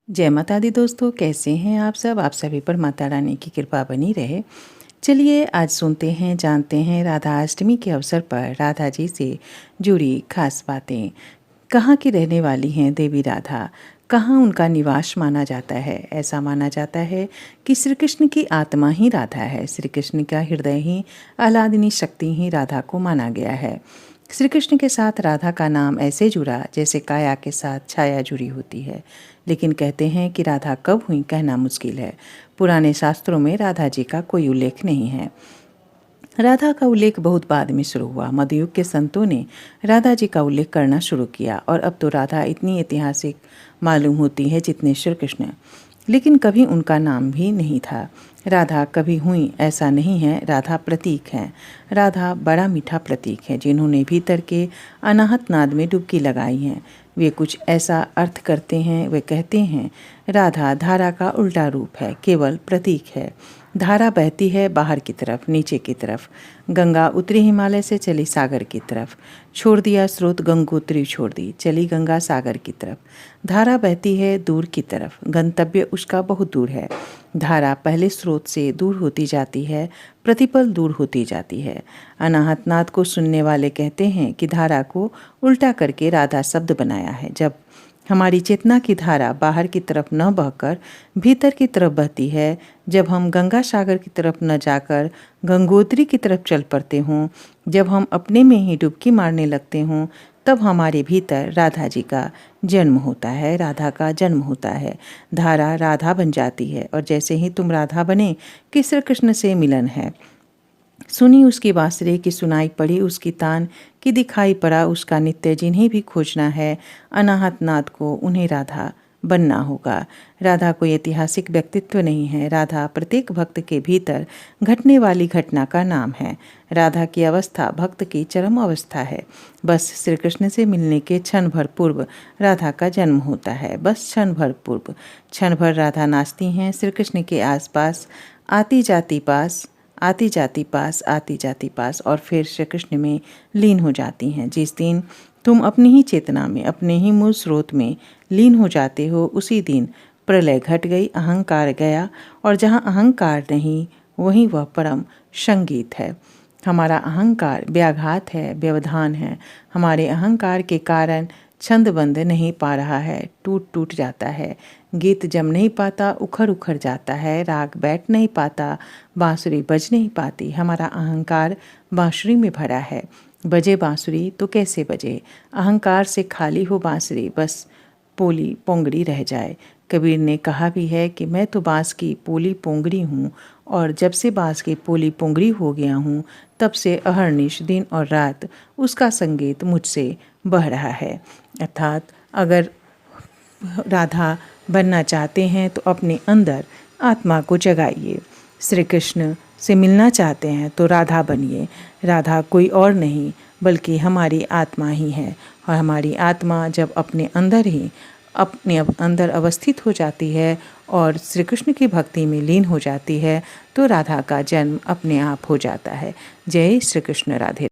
जय माता दी दोस्तों, कैसे हैं आप सब। आप सभी पर माता रानी की कृपा बनी रहे। चलिए आज सुनते हैं, जानते हैं राधा अष्टमी के अवसर पर राधा जी से जुड़ी खास बातें। कहाँ की रहने वाली हैं देवी राधा, कहाँ उनका निवास माना जाता है। ऐसा माना जाता है कि श्री कृष्ण की आत्मा ही राधा है, श्री कृष्ण का हृदय ही, आह्लादिनी शक्ति ही राधा को माना गया है। श्री कृष्ण के साथ राधा का नाम ऐसे जुड़ा जैसे काया के साथ छाया जुड़ी होती है। लेकिन कहते हैं कि राधा कब हुई कहना मुश्किल है। पुराने शास्त्रों में राधा जी का कोई उल्लेख नहीं है। राधा का उल्लेख बहुत बाद में शुरू हुआ। मध्ययुग के संतों ने राधा जी का उल्लेख करना शुरू किया और अब तो राधा इतनी ऐतिहासिक मालूम होती है जितने श्री कृष्ण। लेकिन कभी उनका नाम भी नहीं था। राधा कभी हुई ऐसा नहीं है, राधा प्रतीक हैं। राधा बड़ा मीठा प्रतीक है जिन्होंने भीतर के अनाहत नाद में डुबकी लगाई है। वे कुछ ऐसा अर्थ करते हैं, वे कहते हैं राधा धारा का उल्टा रूप है, केवल प्रतीक है। धारा बहती है बाहर की तरफ, नीचे की तरफ। गंगा उत्तरी हिमालय से चली सागर की तरफ, छोड़ दिया स्रोत गंगोत्री छोड़ दी, चली गंगा सागर की तरफ। धारा बहती है दूर की तरफ, गंतव्य उसका बहुत दूर है। धारा पहले स्रोत से दूर होती जाती है, प्रतिपल दूर होती जाती है। अनाहत नाद को सुनने वाले कहते हैं कि धारा को उल्टा करके राधा शब्द बनाया है। जब हमारी चेतना की धारा बाहर की तरफ न बहकर भीतर की तरफ बहती है, जब हम गंगा सागर की तरफ न जाकर गंगोत्री की तरफ चल पड़ते हों, जब हम अपने में ही डुबकी मारने लगते हों, तब हमारे भीतर राधा जी का जन्म होता है, राधा का जन्म होता है। धारा राधा बन जाती है और जैसे ही तुम राधा बने कि श्री कृष्ण से मिलन है। सुनी उसकी बांसुरी की, सुनाई पड़ी उसकी तान, कि दिखाई पड़ा उसका नित्य। जिन्हें भी खोजना है अनाहत नाद को, उन्हें राधा बनना होगा। राधा कोई ऐतिहासिक व्यक्तित्व नहीं है, राधा प्रत्येक भक्त के भीतर घटने वाली घटना का नाम है। राधा की अवस्था भक्त की चरम अवस्था है। बस श्री कृष्ण से मिलने के क्षण भर पूर्व राधा का जन्म होता है। बस क्षण भर पूर्व, क्षण भर राधा नाचती हैं श्री कृष्ण के आसपास, आती जाती पास, आती जाती पास, आती जाती पास, और फिर श्री कृष्ण में लीन हो जाती हैं। जिस दिन तुम अपनी ही चेतना में, अपने ही मूल स्रोत में लीन हो जाते हो, उसी दिन प्रलय घट गई, अहंकार गया, और जहाँ अहंकार नहीं वहीं वह परम संगीत है। हमारा अहंकार व्याघात है, व्यवधान है। हमारे अहंकार के कारण छंद बंद नहीं पा रहा है, टूट टूट जाता है। गीत जम नहीं पाता, उखड़ उखड़ जाता है। राग बैठ नहीं पाता, बांसुरी बज नहीं पाती। हमारा अहंकार बांसुरी में भरा है। बजे बांसुरी तो कैसे बजे, अहंकार से खाली हो बांसुरी, बस पोली पोंगड़ी रह जाए। कबीर ने कहा भी है कि मैं तो बांस की पोली पोंगड़ी हूँ, और जब से बांस की पोली पोंगड़ी हो गया हूँ, तब से अहर्निश दिन और रात उसका संगीत मुझसे बह रहा है। अर्थात अगर राधा बनना चाहते हैं तो अपने अंदर आत्मा को जगाइए। श्री कृष्ण से मिलना चाहते हैं तो राधा बनिए। राधा कोई और नहीं बल्कि हमारी आत्मा ही है, और हमारी आत्मा जब अपने अंदर अवस्थित हो जाती है और श्री कृष्ण की भक्ति में लीन हो जाती है, तो राधा का जन्म अपने आप हो जाता है। जय श्री कृष्ण। राधे।